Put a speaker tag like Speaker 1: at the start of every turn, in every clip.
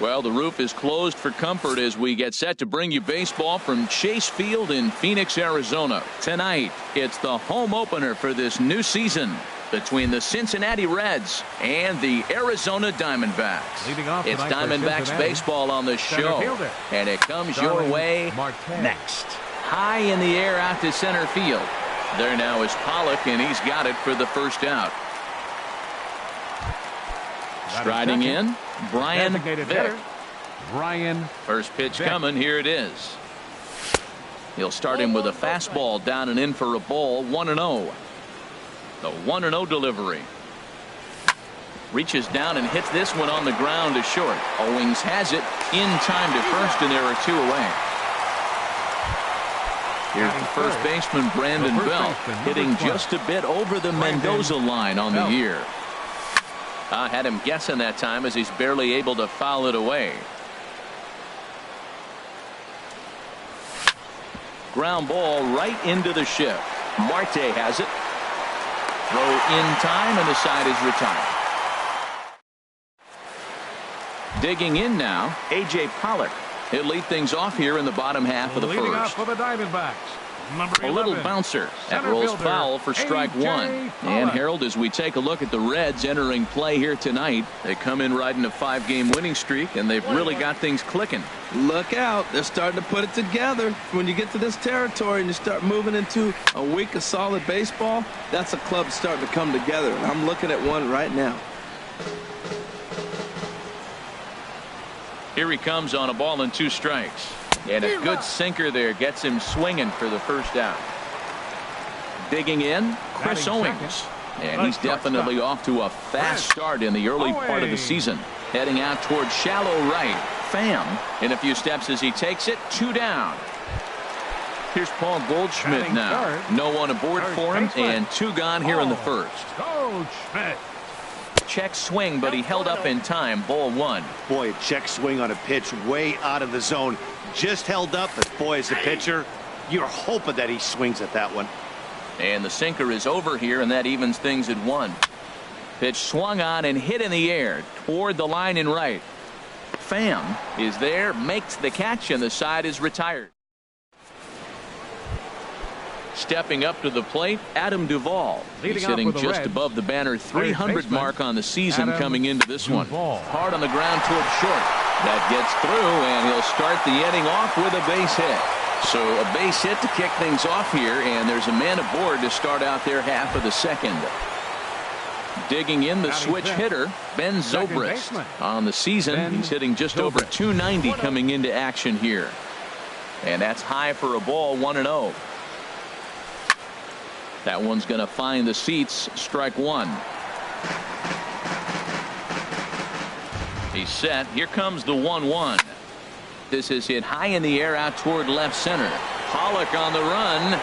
Speaker 1: Well, the roof is closed for comfort as we get set to bring you baseball from Chase Field in Phoenix, Arizona. Tonight, it's the home opener for this new season between the Cincinnati Reds and the Arizona Diamondbacks. It's Diamondbacks baseball on the show, and it comes your way next. High in the air out to center field. There now is Pollock, and he's got it for the first out. Striding in, Brian Vick. First pitch coming. Here it is. He'll start him with a fastball down and in for a ball. 1-0. The 1-0 delivery. Reaches down and hits this one on the ground to short. Owings has it in time to first, and there are 2 away. Here's the first baseman, Brandon Belt, hitting just a bit over the Mendoza line on the year. I had him guessing that time as he's barely able to foul it away. Ground ball right into the shift. Marte has it. Throw in time, and the side is retired. Digging in now, A.J. Pollock. He'll lead things off here in the bottom half of the
Speaker 2: Leading
Speaker 1: first.
Speaker 2: off for the Diamondbacks.
Speaker 1: A little bouncer. That rolls foul for strike one. And Harold, as we take a look at the Reds entering play here tonight, they come in riding a 5-game winning streak, and they've really got things clicking.
Speaker 3: Look out. They're starting to put it together. When you get to this territory and you start moving into a week of solid baseball, that's a club starting to come together. And I'm looking at one right now.
Speaker 1: Here he comes on a ball and 2 strikes. And a good sinker there gets him swinging for the first out. Digging in, Chris Owings. And he's definitely off to a fast start in the early part of the season. Heading out towards shallow right. Pham in a few steps as he takes it. 2 down. Here's Paul Goldschmidt now. No one aboard for him, and 2 gone here in the first.
Speaker 2: Goldschmidt.
Speaker 1: Check swing, but he held up in time. Ball 1.
Speaker 4: Boy, a check swing on a pitch way out of the zone. Just held up, but boy, as a pitcher, you're hoping that he swings at that one.
Speaker 1: And the sinker is over here, and that evens things at 1. Pitch swung on and hit in the air toward the line in right. Pham is there, makes the catch, and the side is retired. Stepping up to the plate, Adam Duvall. He's hitting just above the banner 300 mark on the season coming into this one. Hard on the ground towards short. That gets through, and he'll start the inning off with a base hit. So a base hit to kick things off here, and there's a man aboard to start out their half of the second. Digging in, the switch hitter, Ben Zobrist. On the season, he's hitting just over 290 coming into action here. And that's high for a ball. 1-0. That one's going to find the seats. Strike 1. He's set. Here comes the 1-1. This is hit high in the air out toward left center. Pollock on the run.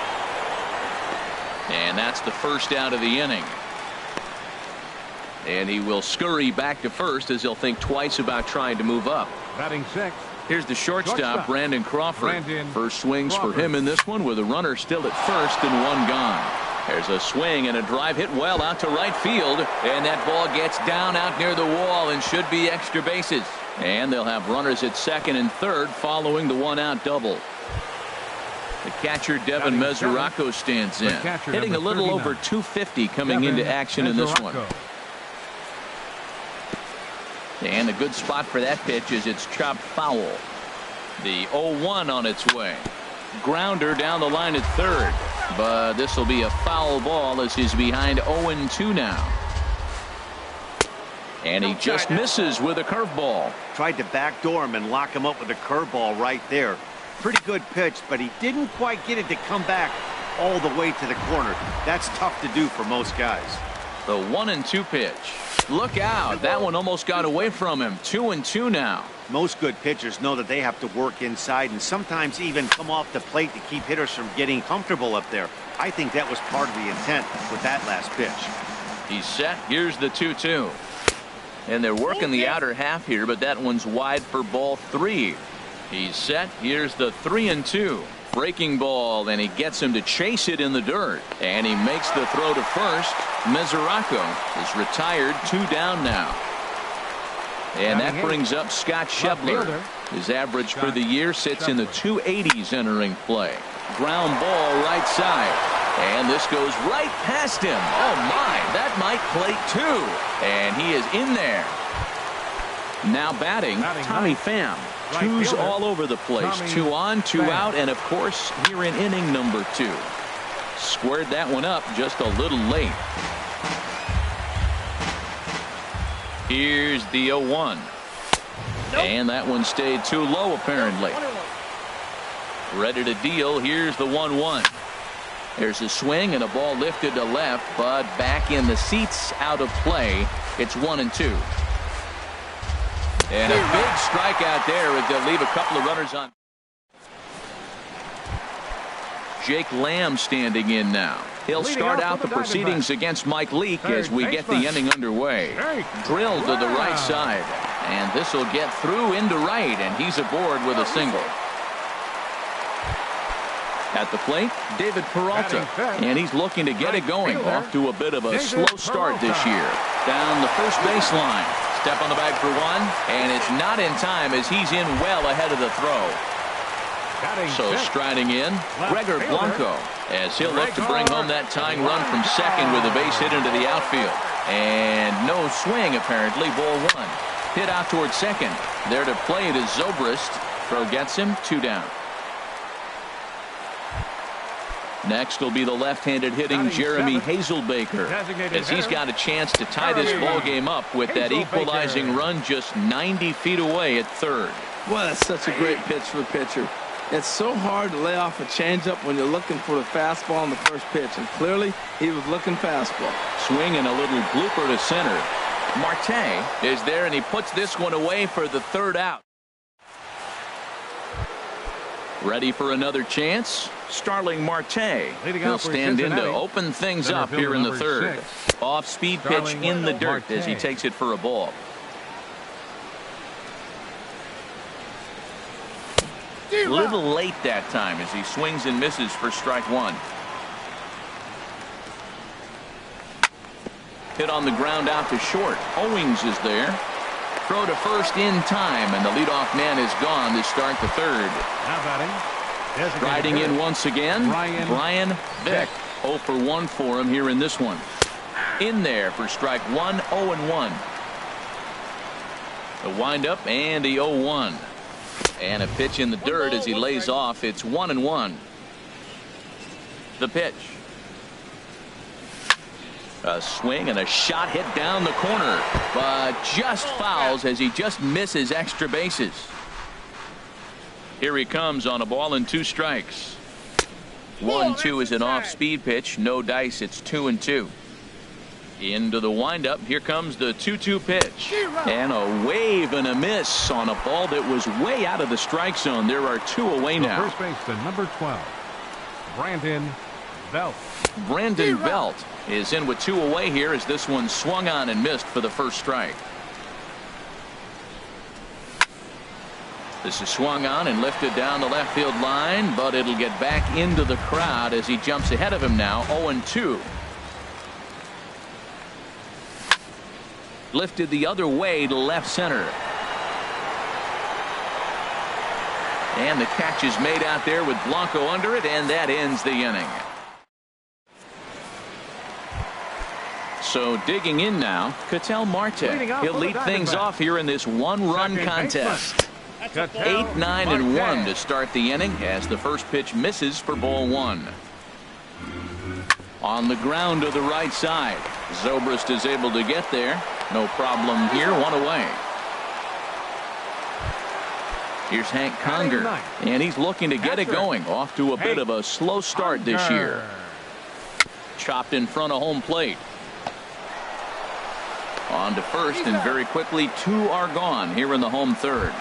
Speaker 1: And that's the first out of the inning. And he will scurry back to first as he'll think twice about trying to move up.
Speaker 2: Batting 6.
Speaker 1: Here's the shortstop, Brandon Crawford. First swings for him in this one with a runner still at first and 1 gone. There's a swing and a drive hit well out to right field, and that ball gets down out near the wall and should be extra bases. And they'll have runners at second and third following the 1-out double. The catcher Devin Mesoraco stands in, hitting a little over 250 coming into action in this one. And a good spot for that pitch is it's chopped foul. The 0-1 on its way. Grounder down the line at third, but this will be a foul ball as he's behind 0-2 now. And he just misses with a curveball.
Speaker 4: Tried to backdoor him and lock him up with a curveball right there. Pretty good pitch, but he didn't quite get it to come back all the way to the corner. That's tough to do for most guys.
Speaker 1: The 1-2 pitch. Look out. That one almost got away from him. 2-2 now.
Speaker 4: Most good pitchers know that they have to work inside and sometimes even come off the plate to keep hitters from getting comfortable up there. I think that was part of the intent with that last pitch.
Speaker 1: He's set. Here's the 2-2. And they're working the outer half here, but that one's wide for ball 3. He's set. Here's the 3-2. Breaking ball, and he gets him to chase it in the dirt. And he makes the throw to first. Mesoraco is retired. 2 down now. And that brings up Scott Schebler. His average for the year sits in the 280s entering play. Ground ball right side. And this goes right past him. Oh, my. That might play two. And he is in there. Now batting Tommy Pham. Twos all over the place. 2 on, 2 out, and, of course, here in inning number 2. Squared that one up just a little late. Here's the 0-1. And that one stayed too low, apparently. Ready to deal. Here's the 1-1. There's a swing and a ball lifted to left, but back in the seats, out of play. It's 1-2. And a big strikeout there as they'll leave a couple of runners on. Jake Lamb standing in now. He'll start out the proceedings against Mike Leake as we get the inning underway. Drilled to the right side. And this will get through into right, and he's aboard with a single. At the plate, David Peralta. And he's looking to get it going. Off to a bit of a slow start this year. Down the first baseline. Step on the bag for one, and it's not in time as he's in well ahead of the throw. So striding in, Gregor Blanco, as he'll look to bring home that tying run from second with a base hit into the outfield. And no swing, apparently. Ball 1. Hit out towards second. There to play it is Zobrist. Throw gets him, 2 down. Next will be the left-handed hitting Jeremy Hazelbaker, as he's got a chance to tie this ball game up with that equalizing run just 90 feet away at third.
Speaker 3: Well, that's such a great pitch for the pitcher. It's so hard to lay off a changeup when you're looking for the fastball on the first pitch, and clearly he was looking fastball.
Speaker 1: Swing and a little blooper to center. Marte is there, and he puts this one away for the third out. Ready for another chance? Starling Marte. He'll stand in to open things up here in the third. Off-speed pitch in the dirt as he takes it for a ball. A little late that time as he swings and misses for strike 1. Hit on the ground out to short. Owings is there. Throw to first in time, and the leadoff man is gone to start the third.
Speaker 2: Now batting.
Speaker 1: Riding in once again, Brian Vick. 0 for 1 for him here in this one. In there for strike 1, 0-1. The windup and the 0-1. And a pitch in the dirt as he lays off. It's 1-1. The pitch. A swing and a shot hit down the corner, but just fouls as he just misses extra bases. Here he comes on a ball and 2 strikes. 1-2 is an off-speed pitch. No dice. It's 2-2. Into the windup. Here comes the 2-2 pitch. And a wave and a miss on a ball that was way out of the strike zone. There are 2 away now.
Speaker 2: First baseman, number 12, Brandon Belt.
Speaker 1: Brandon Belt is in with 2 away here as this one swung on and missed for the first strike. This is swung on and lifted down the left field line, but it'll get back into the crowd as he jumps ahead of him now. 0-2. Lifted the other way to left center. And the catch is made out there with Blanco under it, and that ends the inning. So digging in now, Ketel Marte. He'll lead things off here in this 1-run contest. 8, 9, and 1 to start the inning as the first pitch misses for ball 1. On the ground to the right side. Zobrist is able to get there. No problem here. 1 away. Here's Hank Conger, and he's looking to get it going. Off to a bit of a slow start this year. Chopped in front of home plate. On to first, and very quickly 2 are gone here in the home third.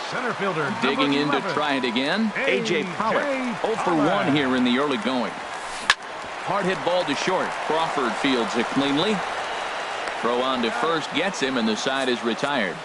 Speaker 2: Center fielder
Speaker 1: digging in to try it again. A.J. Pollock. 0 for 1 here in the early going. Hard hit ball to short. Crawford fields it cleanly. Throw on to first gets him, and the side is retired.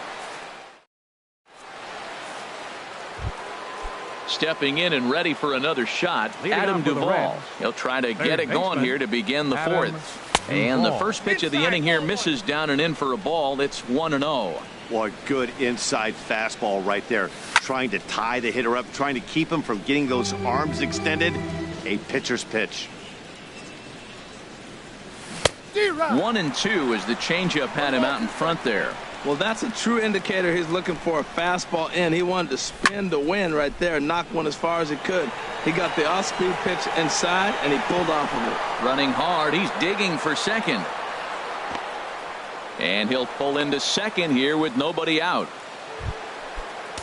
Speaker 1: Stepping in and ready for another shot, Adam Duvall. He'll try to get it going here to begin the 4th. And the first pitch of the inning here misses down and in for a ball. It's 1-0.
Speaker 4: Well, a good inside fastball right there. Trying to tie the hitter up, trying to keep him from getting those arms extended. A pitcher's pitch.
Speaker 1: 1-2 as the changeup had him out in front there.
Speaker 3: Well, that's a true indicator he's looking for a fastball in. He wanted to spin to win right there, knock one as far as he could. He got the off-speed pitch inside, and he pulled off of it.
Speaker 1: Running hard, he's digging for second. And he'll pull into second here with nobody out.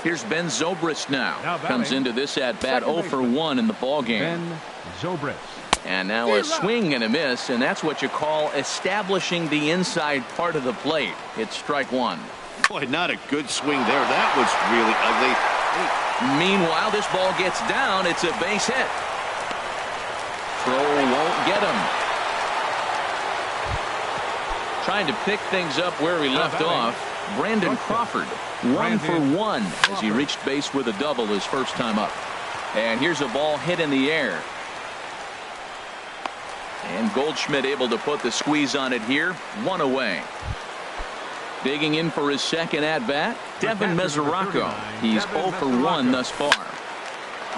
Speaker 1: Here's Ben Zobrist now. Comes into this at-bat 0 for 1 in the ballgame.
Speaker 2: Ben Zobrist.
Speaker 1: And now a swing and a miss, and that's what you call establishing the inside part of the plate. It's strike one.
Speaker 4: Boy, not a good swing there. That was really ugly.
Speaker 1: Meanwhile, this ball gets down. It's a base hit. Throw won't get him. Trying to pick things up where he left off. Brandon Crawford, 1 for 1 as he reached base with a double his first time up. And here's a ball hit in the air. And Goldschmidt able to put the squeeze on it here. 1 away. Digging in for his second at-bat, Devin Mesoraco. He's 0 for 1 thus far.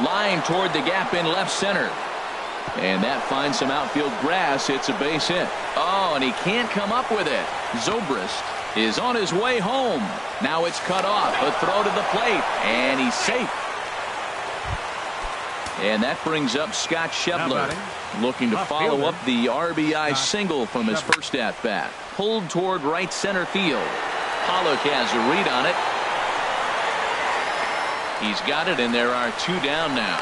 Speaker 1: Line toward the gap in left center. And that finds some outfield grass. It's a base hit. Oh, and he can't come up with it. Zobrist is on his way home. Now it's cut off. A throw to the plate. And he's safe. And that brings up Scott Schebler, looking to follow up the RBI single from his first at-bat. Pulled toward right center field. Pollock has a read on it. He's got it, and there are 2 down now.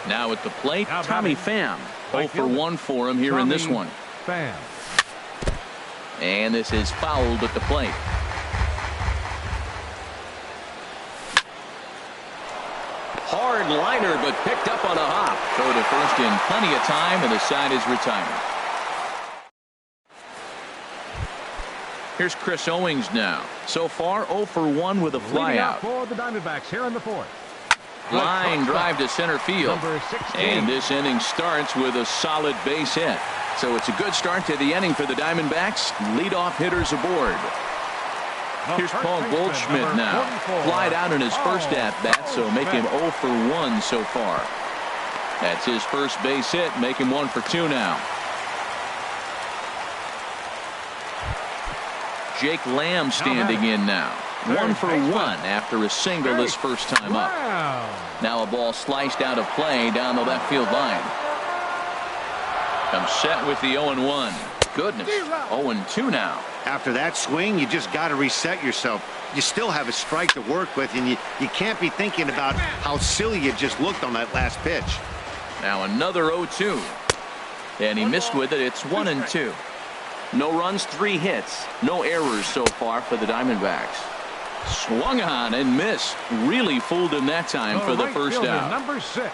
Speaker 1: Now at the plate, Tommy Pham. 0 for 1 for him here in this one. And this is fouled at the plate. Hard liner, but picked up on a hop. Throw to first in plenty of time, and the side is retired. Here's Chris Owings now. So far, 0 for 1 with a flyout.
Speaker 2: For the Diamondbacks here in the 4th.
Speaker 1: Line drive to center field. And this inning starts with a solid base hit. So it's a good start to the inning for the Diamondbacks. Leadoff hitters aboard. Here's Paul Goldschmidt now. Flied out in his first at-bat, so make him 0 for 1 so far. That's his first base hit, make him 1 for 2 now. Jake Lamb standing in now. 1 for 1 after a single his first time up. Now a ball sliced out of play down the left field line. Comes set with the 0-1. Goodness, 0-2 now.
Speaker 4: After that swing, you just got to reset yourself. You still have a strike to work with, and you can't be thinking about how silly you just looked on that last pitch.
Speaker 1: Now another 0-2. And he missed with it. It's 1-2. No runs, 3 hits. No errors so far for the Diamondbacks. Swung on and missed. Really fooled him that time for the first out.
Speaker 2: Number 6.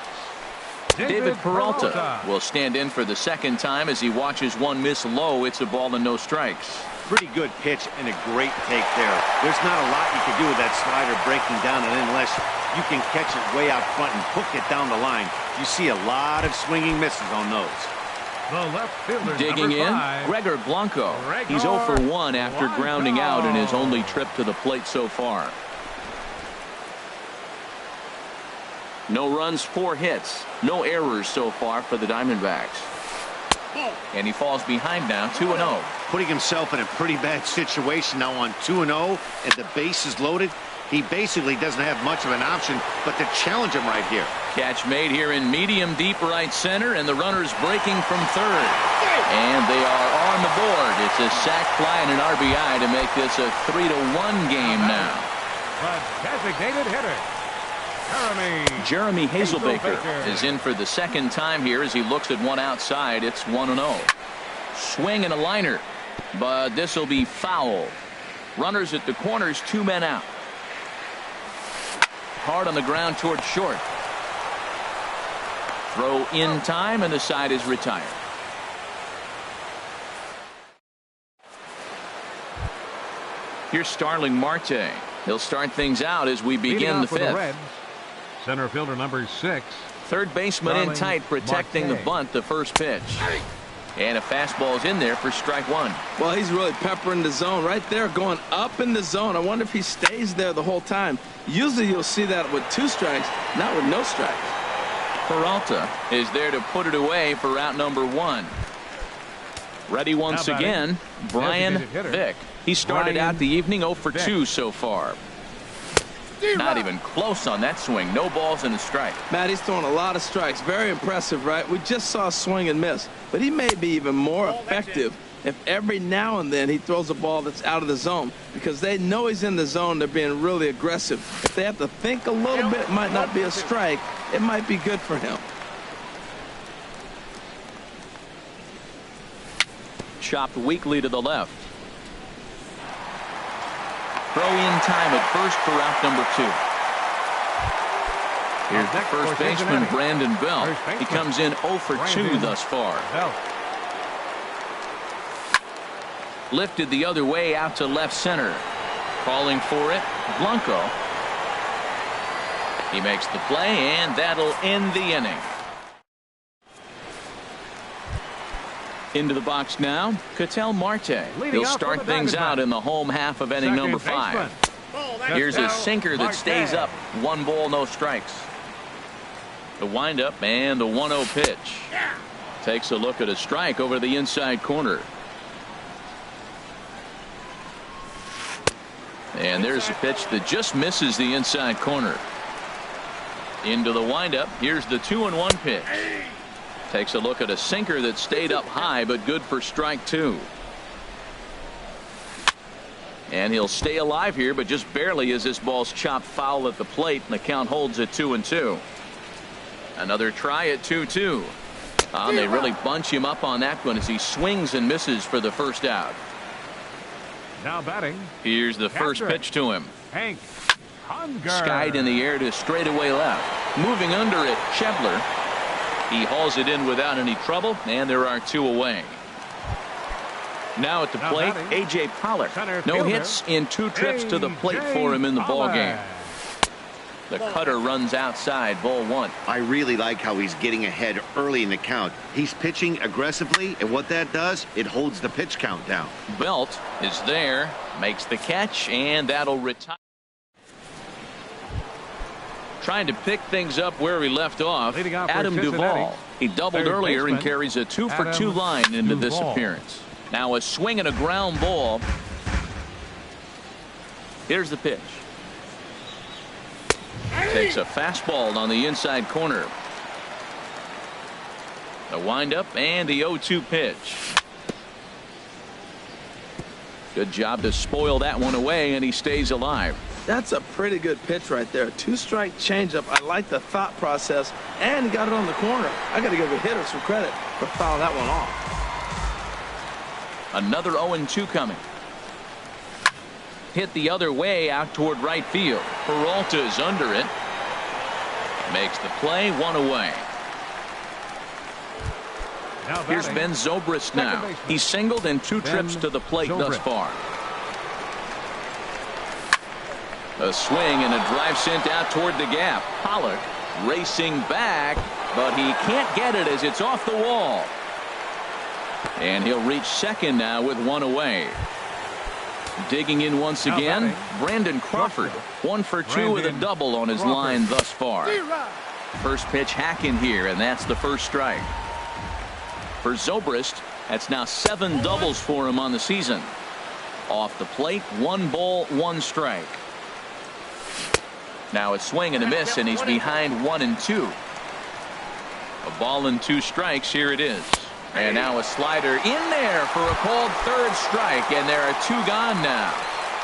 Speaker 1: David Peralta will stand in for the second time as he watches one miss low. It's a ball and no strikes.
Speaker 4: Pretty good pitch and a great take there. There's not a lot you can do with that slider breaking down, and unless you can catch it way out front and hook it down the line, you see a lot of swinging misses on those.
Speaker 2: The left fielder,
Speaker 1: digging in, Gregor Blanco. He's 0 for 1 after grounding out in his only trip to the plate so far. No runs, 4 hits. No errors so far for the Diamondbacks. And he falls behind now, 2-0.
Speaker 4: Putting himself in a pretty bad situation now on 2-0, and the base is loaded. He basically doesn't have much of an option but to challenge him right here.
Speaker 1: Catch made here in medium deep right center, and the runner's breaking from third. And they are on the board. It's a sac fly and an RBI to make this a 3-1 game now.
Speaker 2: The designated hitter,
Speaker 1: Jeremy Hazelbaker is in for the second time here as he looks at one outside. It's 1-0. Swing and a liner, but this will be foul. Runners at the corners, 2 men out. Hard on the ground toward short. Throw in time, and the side is retired. Here's Starling Marte. He'll start things out as we begin the 5th.
Speaker 2: Center fielder number 6.
Speaker 1: Third baseman in tight, protecting the bunt, the first pitch. And a fastball's in there for strike one.
Speaker 3: Well, he's really peppering the zone right there, going up in the zone. I wonder if he stays there the whole time. Usually you'll see that with 2 strikes, not with no strikes.
Speaker 1: Peralta is there to put it away for out number 1. Ready once again, Brian Vick. He started out the evening 0 for 2 so far. Not even close on that swing. No balls and a strike.
Speaker 3: Matt, he's throwing a lot of strikes. Very impressive, right? We just saw a swing and miss. But he may be even more effective if every now and then he throws a ball that's out of the zone, because they know he's in the zone. They're being really aggressive. If they have to think a little bit, it might not be a strike. It might be good for him.
Speaker 1: Chopped weakly to the left. Throw in time at first for out number 2. Here's the first baseman, Brandon Belt. He comes in 0 for 2 thus far. Lifted the other way out to left center. Calling for it, Blanco. He makes the play, and that'll end the inning. Into the box now, Ketel Marte. He'll start things out in the home half of inning number 5. Here's a sinker that stays up. 1 ball, no strikes. The windup and the 1-0 pitch. Takes a look at a strike over the inside corner. And there's a pitch that just misses the inside corner. Into the windup. Here's the 2-1 pitch. Takes a look at a sinker that stayed up high, but good for strike 2. And he'll stay alive here, but just barely, as this ball's chopped foul at the plate, and the count holds at 2-2. Another try at 2-2. They really bunch him up on that one as he swings and misses for the first out.
Speaker 2: Now batting.
Speaker 1: Here's the first pitch to him.
Speaker 2: Hank Conger.
Speaker 1: Skied in the air to straightaway left. Moving under it, Schebler. He hauls it in without any trouble, and there are 2 away. Now at the plate, A.J. Pollock. No hits in 2 trips to the plate for him in the ballgame. The cutter runs outside, ball 1.
Speaker 4: I really like how he's getting ahead early in the count. He's pitching aggressively, and what that does, it holds the pitch count down.
Speaker 1: Belt is there, makes the catch, and that'll retire. Trying to pick things up where he left off, Adam Duvall. He doubled earlier and carries a 2 for 2 line into this appearance. Now a swing and a ground ball. Here's the pitch. Takes a fastball on the inside corner. The windup and the 0-2 pitch. Good job to spoil that one away, and he stays alive.
Speaker 3: That's a pretty good pitch right there. 2-strike changeup. I like the thought process, and he got it on the corner. I got to give the hitter some credit for fouling that one off.
Speaker 1: Another 0-2 coming. Hit the other way out toward right field. Peralta is under it. Makes the play, 1 away. Here's Ben Zobrist now. He's singled in 2 trips to the plate thus far. A swing and a drive sent out toward the gap. Pollock racing back, but he can't get it as it's off the wall. And he'll reach second now with 1 away. Digging in once again, Brandon Crawford. 1 for 2 with a double on his line thus far. First pitch hacking here, and that's the first strike. For Zobrist, that's now 7 doubles for him on the season. Off the plate, 1 ball, 1 strike. Now a swing and a miss, and he's behind 1-2. A ball and 2 strikes. Here it is. And now a slider in there for a called 3rd strike, and there are 2 gone now.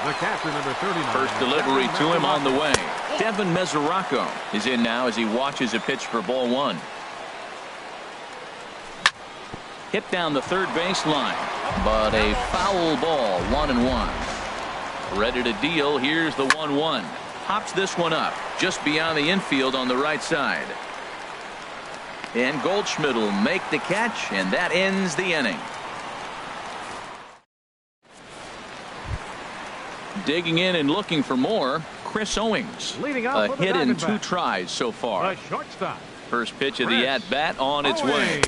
Speaker 2: The catcher, number 39.
Speaker 1: First delivery to him on the way. Devin Mesoraco is in now as he watches a pitch for ball 1. Hit down the third baseline, but a foul ball, 1-1. Ready to deal. Here's the 1-1. Pops this one up just beyond the infield on the right side. And Goldschmidt will make the catch, and that ends the inning. Digging in and looking for more, Chris Owings.
Speaker 2: Leading off
Speaker 1: a hit in 2 tries so far.
Speaker 2: The shortstop,
Speaker 1: First pitch of the at-bat on its way.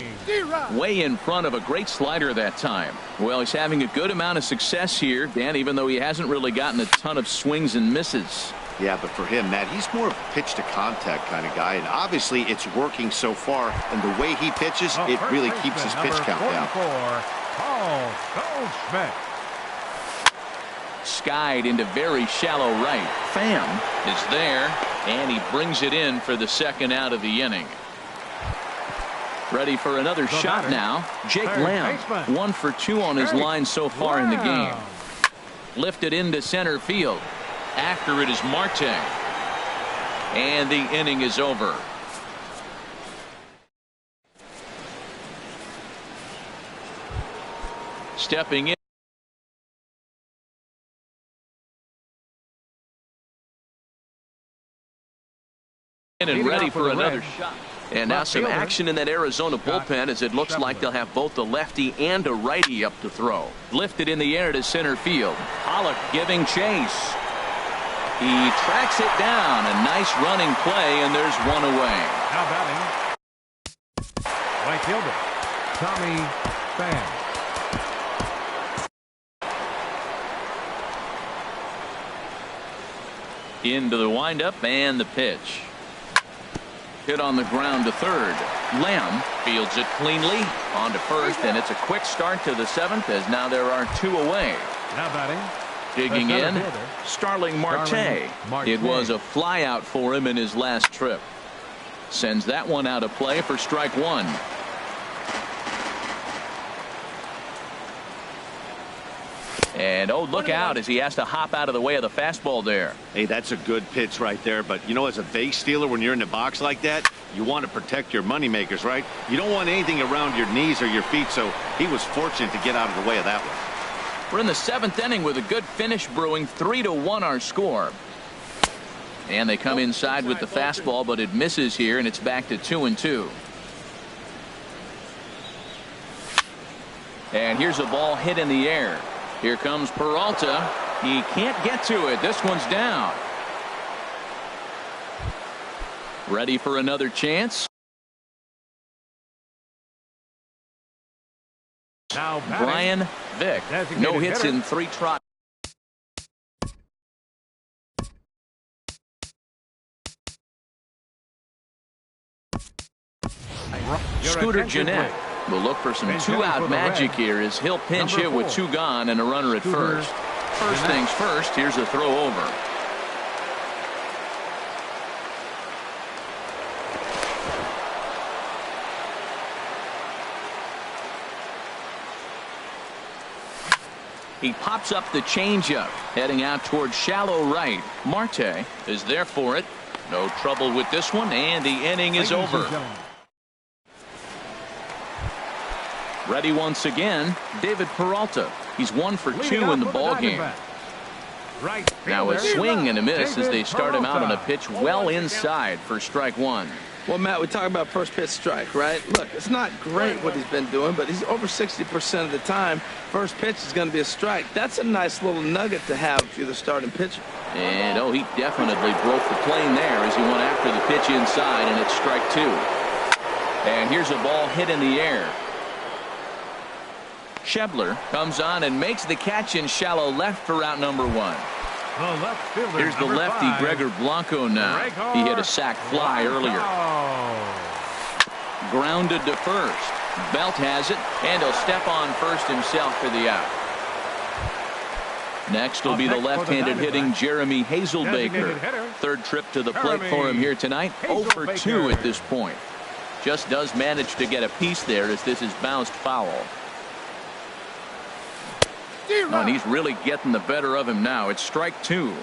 Speaker 1: Way in front of a great slider that time. Well, he's having a good amount of success here, Dan, even though he hasn't really gotten a ton of swings and misses.
Speaker 4: Yeah, but for him, Matt, he's more of a pitch-to-contact kind of guy, and obviously it's working so far, and the way he pitches, it really keeps his pitch count down.
Speaker 1: Skied into very shallow right. Pham is there, and he brings it in for the second out of the inning. Ready for another shot now. Jake Lamb, 1 for 2 on his line so far in the game. Lifted into center field. After it is Marte. And the inning is over. Stepping in. And ready for another shot. And now some action in that Arizona bullpen as it looks like they'll have both a lefty and a righty up to throw. Lifted in the air to center field. Pollock giving chase. He tracks it down. A nice running play, and there's one away.
Speaker 2: Now batting, right fielder Tommy Pham.
Speaker 1: Into the windup and the pitch. Hit on the ground to third. Lamb fields it cleanly on to first, and it's a quick start to the 7th as now there are 2 away.
Speaker 2: Now batting.
Speaker 1: Digging in, Starling Marte. It was a fly out for him in his last trip. Sends that one out of play for strike 1. And oh, look out as he has to hop out of the way of the fastball there.
Speaker 4: Hey, that's a good pitch right there. But, you know, as a base stealer, when you're in the box like that, you want to protect your moneymakers, right? You don't want anything around your knees or your feet, so he was fortunate to get out of the way of that one.
Speaker 1: We're in the 7th inning with a good finish brewing. 3-1 our score. And they come inside with the fastball, but it misses here, and it's back to 2-2. And here's a ball hit in the air. Here comes Peralta. He can't get to it. This one's down. Ready for another chance.
Speaker 2: Now
Speaker 1: Brian Vick. No hits in 3 tries. Scooter Gennett will look for some 2-out magic here as he'll pinch hit with 2 gone and a runner at first. First things first, here's a throw over. He pops up the changeup, heading out towards shallow right. Marte is there for it. No trouble with this one, and the inning is over. Ready once again, David Peralta. He's 1 for 2 in the ball game. Now a swing and a miss as they start him out on a pitch well inside for strike 1.
Speaker 3: Well, Matt, we talk about first pitch strike, right? Look, it's not great what he's been doing, but he's over 60% of the time. First pitch is going to be a strike. That's a nice little nugget to have if you're the starting pitcher.
Speaker 1: And oh, he definitely broke the plane there as he went after the pitch inside, and it's strike 2. And here's a ball hit in the air. Schebler comes on and makes the catch in shallow left for out number 1. Here's the lefty Gregor Blanco now. He hit a sac fly earlier. Grounded to first. Belt has it, and he'll step on first himself for the out. Next will be the left-handed hitting Jeremy Hazelbaker. Third trip to the plate for him here tonight. 0 for 2 at this point. Just does manage to get a piece there as this is bounced foul. Oh, and he's really getting the better of him now. It's strike 2.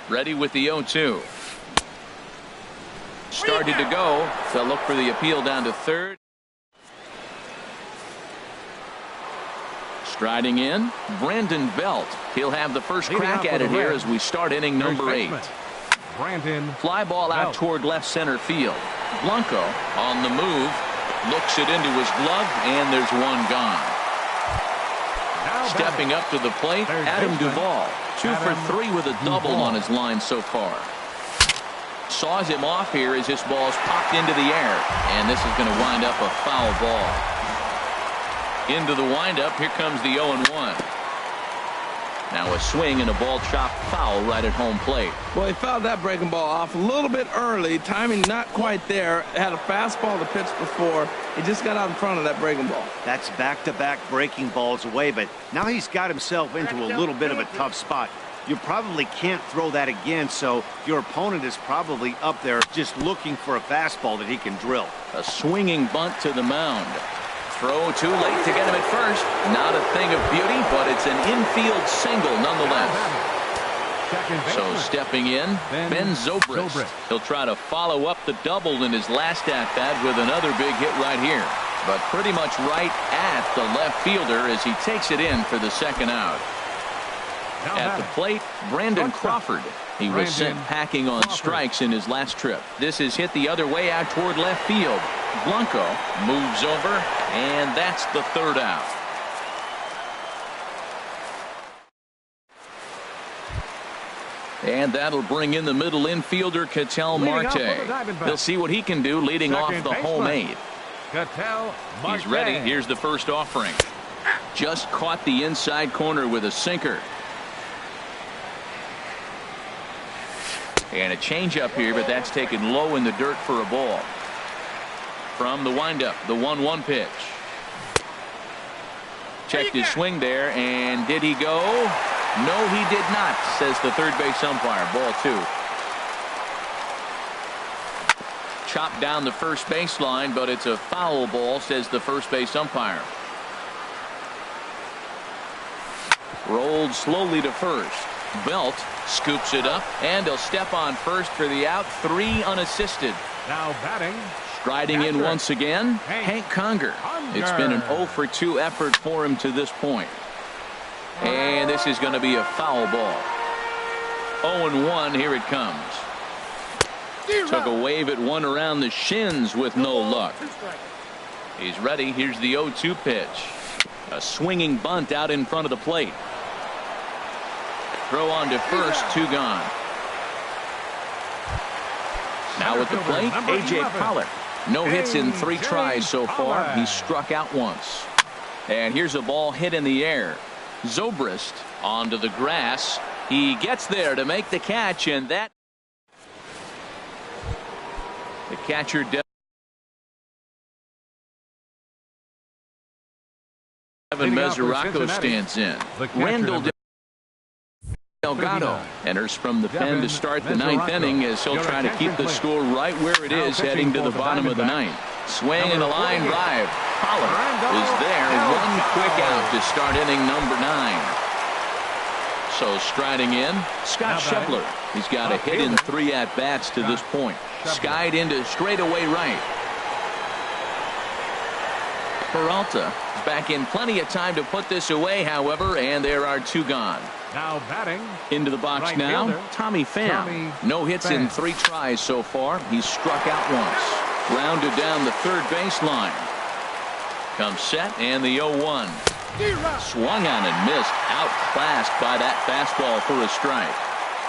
Speaker 1: Ready with the 0-2. Started to go. They'll look for the appeal down to third. Striding in, Brandon Belt. He'll have the first crack at it here as we start inning number 8. Fly ball out toward left center field. Blanco on the move. Looks it into his glove, and there's one gone. Stepping up to the plate, Adam Duvall. 2 for 3 with a double on his line so far. saws him off here as this ball's popped into the air. And this is going to wind up a foul ball. Into the windup, here comes the 0-1. Now a swing and a ball chopped foul right at home plate.
Speaker 3: Well, he fouled that breaking ball off a little bit early. Timing not quite there. Had a fastball to pitch before. He just got out in front of that breaking ball.
Speaker 4: That's back-to-back breaking balls away, but now he's got himself into a little bit of a tough spot. You probably can't throw that again, so your opponent is probably up there just looking for a fastball that he can drill.
Speaker 1: A swinging bunt to the mound. Throw too late to get him at first. Not a thing of beauty, but it's an infield single nonetheless. So stepping in, Ben Zobrist. He'll try to follow up the double in his last at-bat with another big hit right here. But pretty much right at the left fielder as he takes it in for the second out. At the plate, Brandon Crawford. He was sent packing on strikes in his last trip. This is hit the other way out toward left field. Blanco moves over, and that's the third out. And that'll bring in the middle infielder, Ketel Marte. They'll see what he can do leading off the home 8. He's ready. Here's the first offering. Just caught the inside corner with a sinker. And a changeup here, but that's taken low in the dirt for a ball. From the windup, the 1-1 pitch. Checked his swing there, and did he go? No, he did not, says the third base umpire. Ball 2. Chopped down the first baseline, but it's a foul ball, says the first base umpire. Rolled slowly to first. Belt scoops it up, and he'll step on first for the out. 3 unassisted.
Speaker 2: Now batting.
Speaker 1: Striding in once again, Hank Conger. It's been an 0 for 2 effort for him to this point. And this is going to be a foul ball. 0-1, here it comes. Took a wave at one around the shins with no luck. He's ready. Here's the 0-2 pitch. A swinging bunt out in front of the plate. Throw on to first, 2 gone. Now at the plate, A.J. Pollock. No hits in 3 tries so far. He struck out once. And here's a ball hit in the air. Zobrist onto the grass. He gets there to make the catch, and that the catcher Devin Mesoraco stands in. Randall Delgado enters from the pen to start the 9th inning as he'll try to keep the score right where it is heading to the bottom of the 9th. Swing and a line drive. Pollard is there. 1 quick out to start inning number 9. So striding in, Scott Schebler. He's got a hit in 3 at-bats to this point. Skied into straightaway right. Peralta is back in plenty of time to put this away, however, and there are 2 gone.
Speaker 2: Now batting.
Speaker 1: Into the box
Speaker 2: right
Speaker 1: now,
Speaker 2: fielder,
Speaker 1: Tommy Pham. No hits in 3 tries so far. He's struck out once. Grounded down the third baseline. Comes set, and the 0-1. Swung on and missed. Outclassed by that fastball for a strike.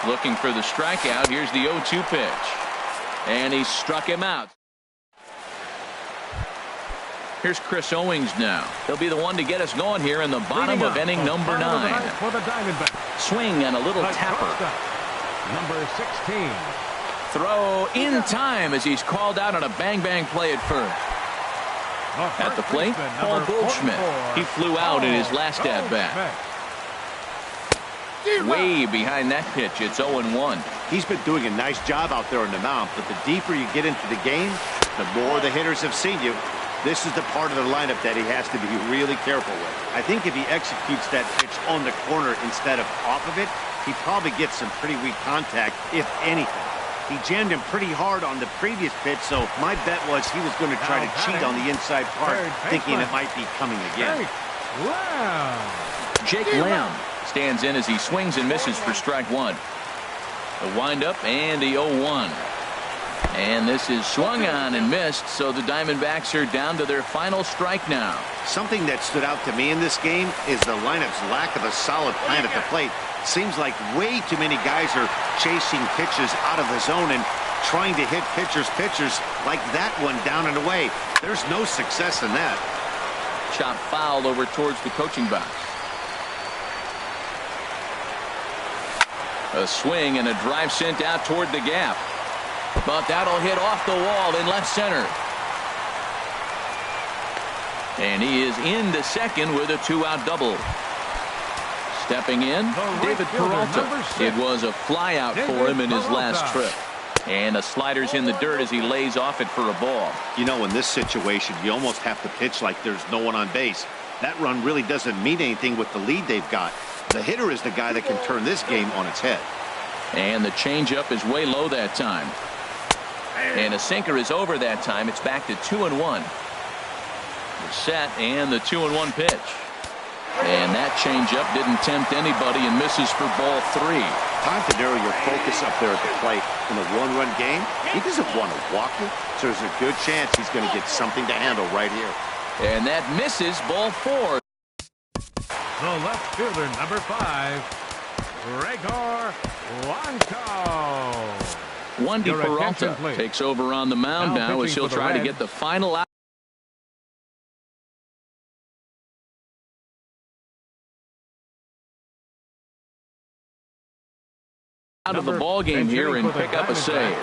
Speaker 1: Looking for the strikeout. Here's the 0-2 pitch. And he struck him out. Here's Chris Owings now. He'll be the one to get us going here in the bottom of inning number 9. Swing and a little tapper.
Speaker 2: Number 16.
Speaker 1: Throw in time as he's called out on a bang-bang play at first. At the plate, Paul Goldschmidt. He flew out in his last at-bat. Way behind that pitch, it's 0-1.
Speaker 4: He's been doing a nice job out there on the mound, but the deeper you get into the game, the more the hitters have seen you. This is the part of the lineup that he has to be really careful with. I think if he executes that pitch on the corner instead of off of it, he probably gets some pretty weak contact, if anything. He jammed him pretty hard on the previous pitch, so my bet was he was going to try to cheat on the inside part, thinking it might be coming again.
Speaker 1: Jake Lamb stands in as he swings and misses for strike 1. The windup and the 0-1. And this is swung on and missed, so the Diamondbacks are down to their final strike now.
Speaker 4: Something that stood out to me in this game is the lineup's lack of a solid plan at the plate. Seems like way too many guys are chasing pitches out of the zone, and trying to hit pitchers like that one down and away. There's no success in that.
Speaker 1: Chop foul over towards the coaching box. A swing and a drive sent out toward the gap. But that'll hit off the wall in left center. And he is into second with a 2-out double. Stepping in, David Peralta. It was a fly out for him in his last trip. And the slider's in the dirt as he lays off it for a ball.
Speaker 4: You know, in this situation, you almost have to pitch like there's no one on base. That run really doesn't mean anything with the lead they've got. The hitter is the guy that can turn this game on its head.
Speaker 1: And the changeup is way low that time. And a sinker is over that time. It's back to 2-1. The set and the 2-1 pitch. And that changeup didn't tempt anybody and misses for ball 3.
Speaker 4: Time to narrow your focus up there at the plate. In a one-run game, he doesn't want to walk it, so there's a good chance he's going to get something to handle right here.
Speaker 1: And that misses ball 4.
Speaker 2: The left fielder, number 5, Gregor Blanco.
Speaker 1: Wandy Peralta takes over on the mound now as he'll try to get the final out of the ball game here and pick up a save.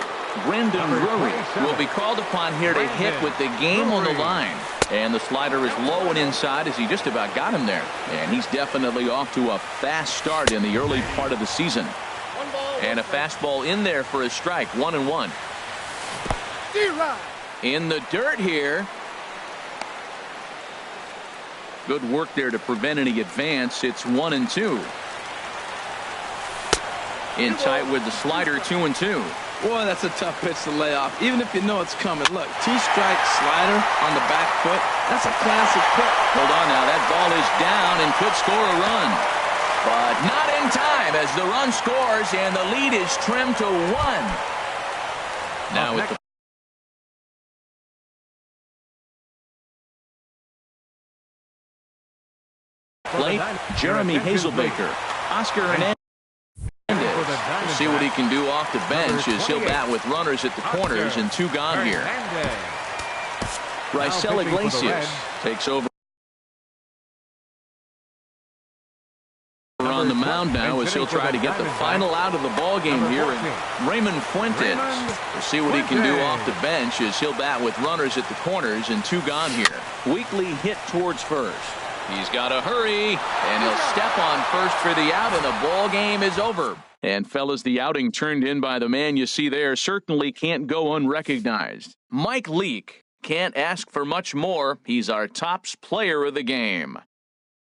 Speaker 1: Brendan Drury will be called upon here to hit with the game on the line. And the slider is low and inside as he just about got him there. And he's definitely off to a fast start in the early part of the season. And a fastball in there for a strike. 1-1. In the dirt here. Good work there to prevent any advance. It's 1-2. In tight with the slider, 2-2.
Speaker 3: Boy, that's a tough pitch to lay off, even if you know it's coming. Look, 2-strike slider on the back foot. That's a classic pitch.
Speaker 1: Hold on now. That ball is down and could score a run. But not in time as the run scores and the lead is trimmed to 1. Now with the plate, Jeremy Hazelbaker. Oscar Hernandez. We'll see what he can do off the bench as he'll bat with runners at the corners and 2 gone here. Raisel Iglesias takes over on the mound now as he'll try to get the final out of the ball game here. And Raymond Fuentes. We'll see what he can do off the bench as he'll bat with runners at the corners and 2 gone here. Weekly hit towards first. He's got to hurry, and he'll step on first for the out, and the ball game is over. And fellas, the outing turned in by the man you see there certainly can't go unrecognized. Mike Leake can't ask for much more. He's our tops player of the game.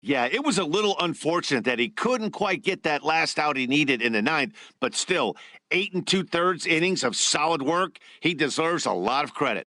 Speaker 4: Yeah, it was a little unfortunate that he couldn't quite get that last out he needed in the 9th, but still, 8 2/3 innings of solid work. He deserves a lot of credit.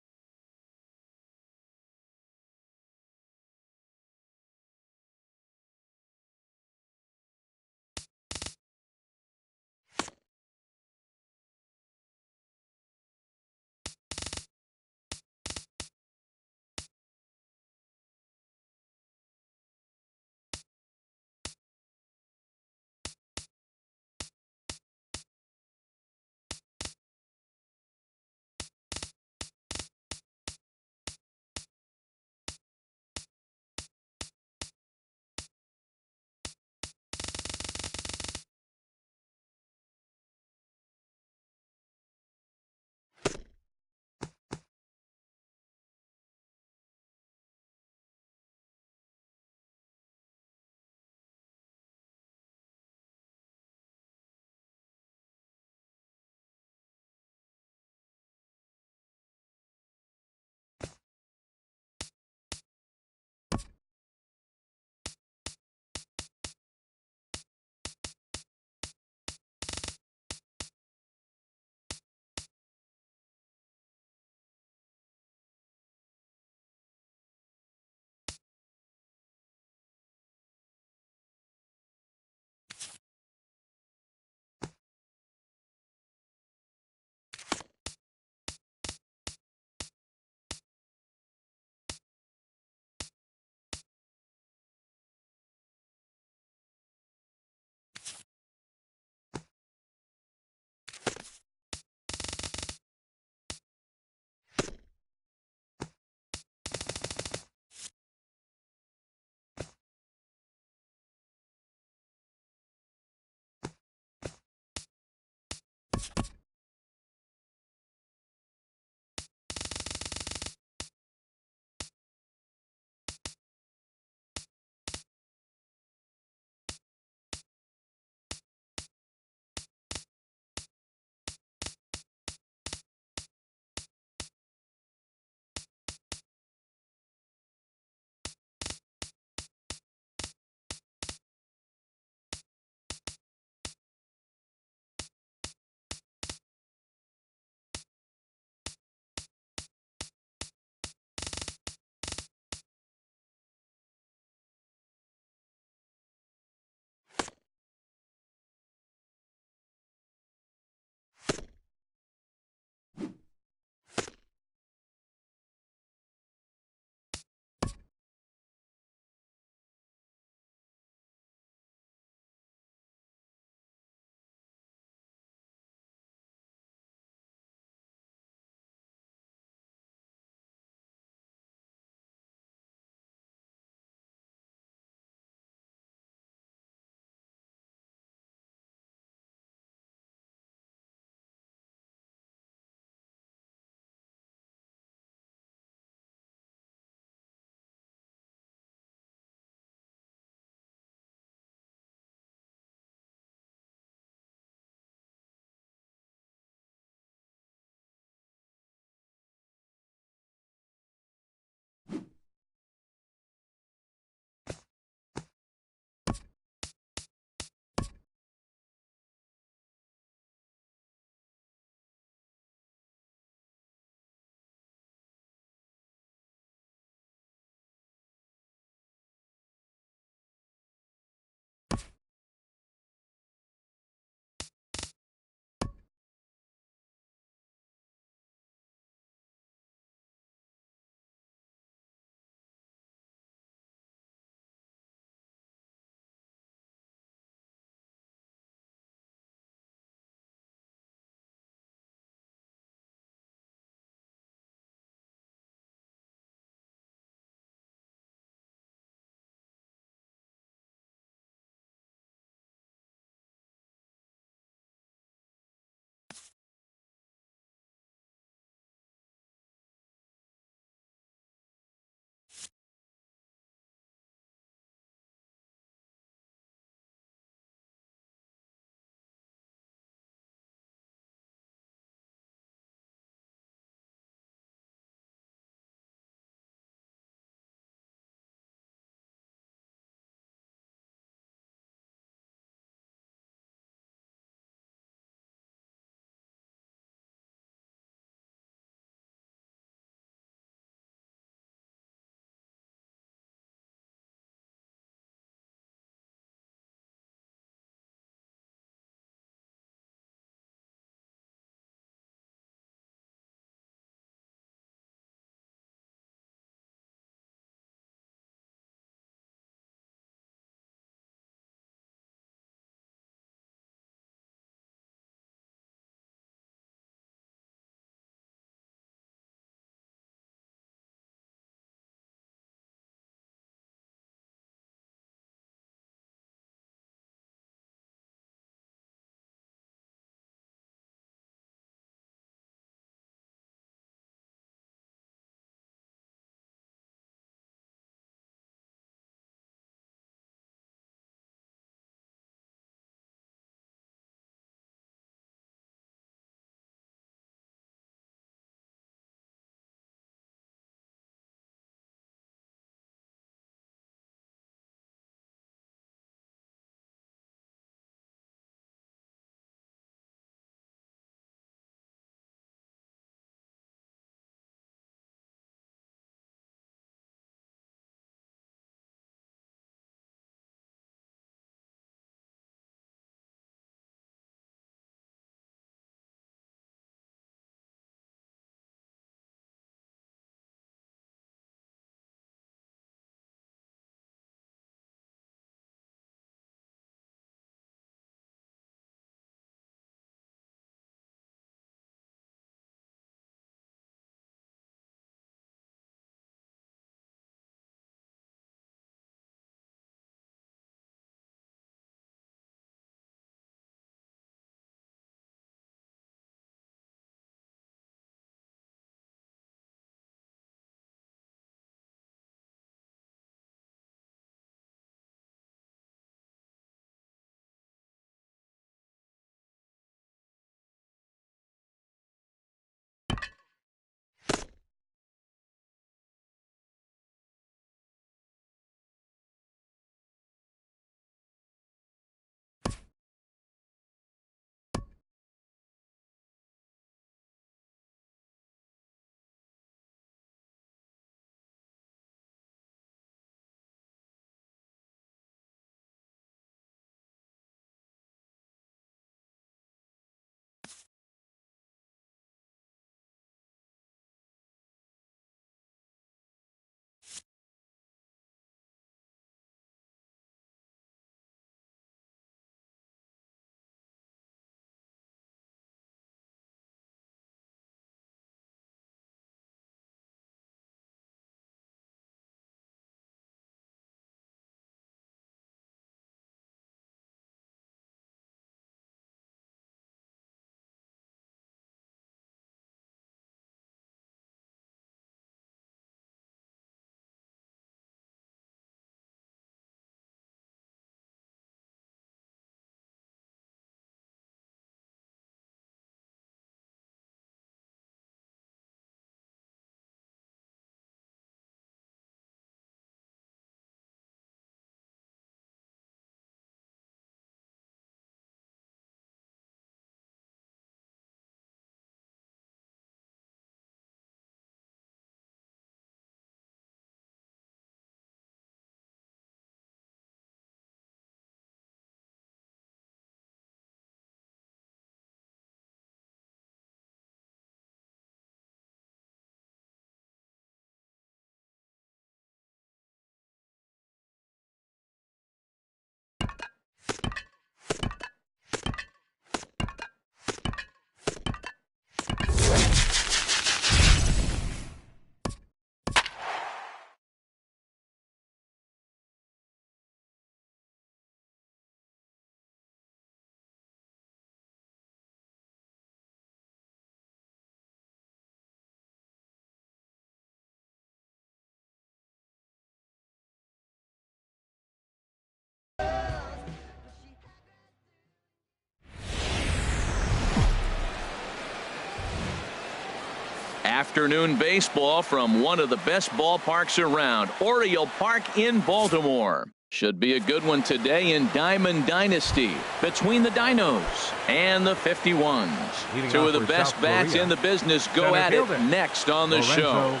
Speaker 1: Afternoon baseball from one of the best ballparks around, Oriole Park in Baltimore. Should be a good one today in Diamond Dynasty between the Dinos and the 51s. Two of the best bats in the business go at it next on the show.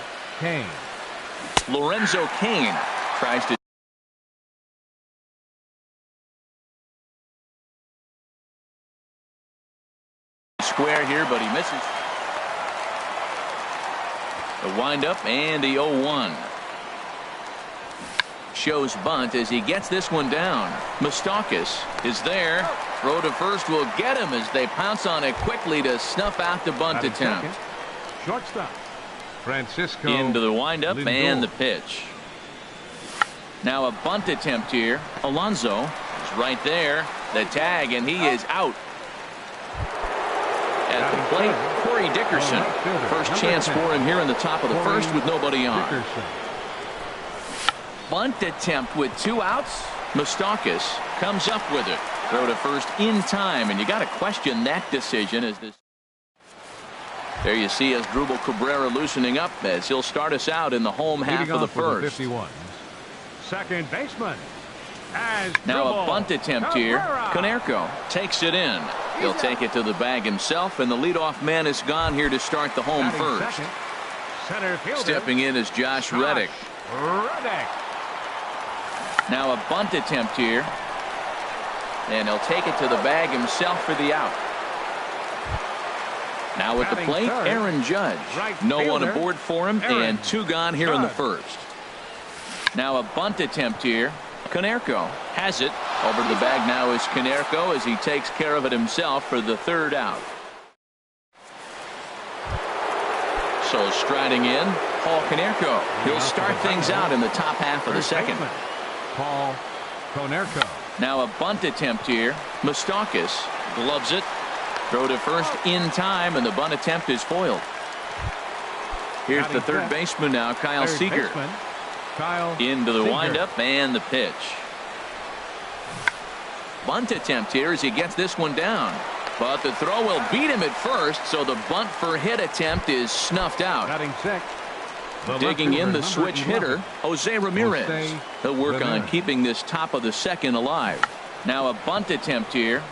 Speaker 1: Lorenzo Cain tries to square here, but he misses. The windup and the 0-1. Shows bunt as he gets this one down. Mustakis is there. Throw to first will get him as they pounce on it quickly to snuff out the bunt attempt.
Speaker 2: Shortstop Francisco
Speaker 1: into the windup
Speaker 2: Lindor.
Speaker 1: And the pitch. Now a bunt attempt here. Alonso is right there. The tag, and he is out. At the plate, Corey Dickerson. First chance for him here in the top of the first with nobody on. Bunt attempt with 2 outs. Mustakis comes up with it. Throw to first in time, and you got to question that decision as this. There you see Asdrubal Cabrera loosening up as he'll start us out in the home half of the first.
Speaker 2: 51. Second baseman.
Speaker 1: Now a bunt attempt here. Konerko takes it in. He'll take it to the bag himself, and the leadoff man is gone here to start the home first. Stepping in is Josh Reddick. Now a bunt attempt here, and he'll take it to the bag himself for the out. Now at the plate, Aaron Judge. No one aboard for him, and 2 gone here in the first. Now a bunt attempt here. Konerko has it. Over to the bag now is Konerko as he takes care of it himself for the 3rd out. So striding in, Paul Konerko. He'll start things out in the top half of the second.
Speaker 2: Paul Konerko.
Speaker 1: Now a bunt attempt here. Mustakis gloves it. Throw to first in time, and the bunt attempt is foiled. Here's the 3rd baseman now, Kyle Seager. Into the windup and the pitch. Bunt attempt here as he gets this one down. But the throw will beat him at first, so the bunt for hit attempt is snuffed out. Digging in the switch hitter, Jose Ramirez. He'll work on keeping this top of the second alive. Now a bunt attempt here.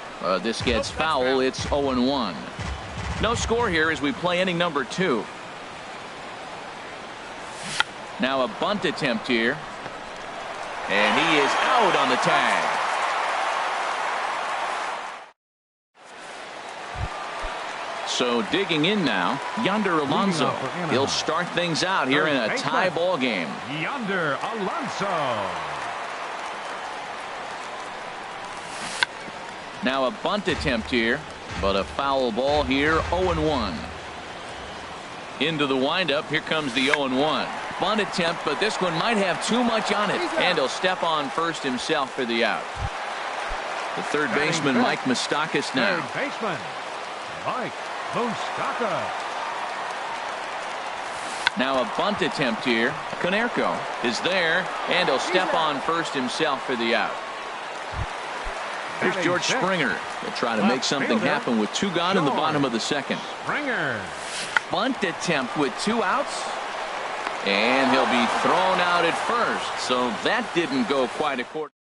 Speaker 1: This gets foul. It's 0-1. No score here as we play inning number 2. Now a bunt attempt here. And he is out on the tag. So digging in now, Yonder Alonso. He'll start things out here in a tie ball game.
Speaker 2: Yonder Alonso.
Speaker 1: Now a bunt attempt here, but a foul ball here. 0-1. Into the windup. Here comes the 0-1. Bunt attempt, but this one might have too much on it, and he'll step on first himself for the out. The 3rd baseman, Mike Moustakas now.
Speaker 2: 3rd baseman, Mike Moustakas.
Speaker 1: Now a bunt attempt here. Konerko is there, and he'll step on first himself for the out. Here's George Springer. He'll try to make something happen with 2 gone in the bottom of the second.
Speaker 2: Springer.
Speaker 1: Bunt attempt with 2 outs. And he'll be thrown out at first. So that didn't go quite according.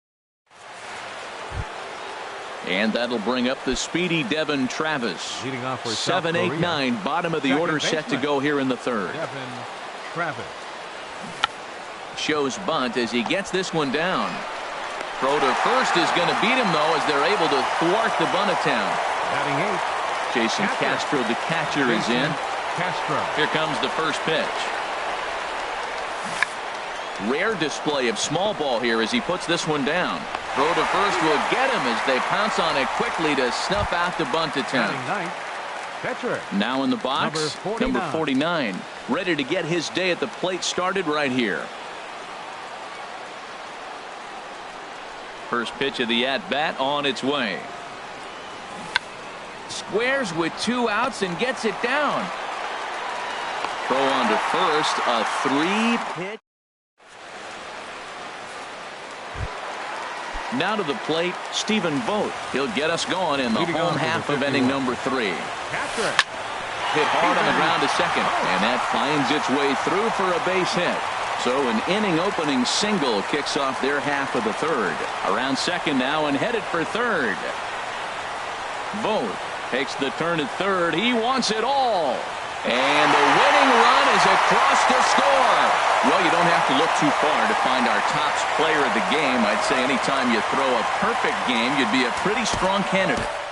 Speaker 1: And that'll bring up the speedy Devin Travis. 7, 8, 9. Bottom of the order set to go here in the 3rd.
Speaker 2: Devin Travis.
Speaker 1: Shows bunt as he gets this one down. Throw to first is going to beat him, though, as they're able to thwart the bunt attempt. Jason Castro, the catcher, is in. Here comes the first pitch. Rare display of small ball here as he puts this one down. Throw to first will get him as they pounce on it quickly to snuff out the bunt attempt. Now in the box, number 49, ready to get his day at the plate started right here. First pitch of the at-bat on its way. Squares with 2 outs and gets it down. Throw on to first, a 3-pitch. Now to the plate, Stephen Vogt. He'll get us going in the home half of inning number 3. hit hard on the ground to second, and that finds its way through for a base hit. So an inning-opening single kicks off their half of the third. Around second now and headed for third. Vogt takes the turn at third. He wants it all. And the winning run is across to score. Well, you don't have to look too far to find our top player of the game. I'd say anytime you throw a perfect game, you'd be a pretty strong candidate.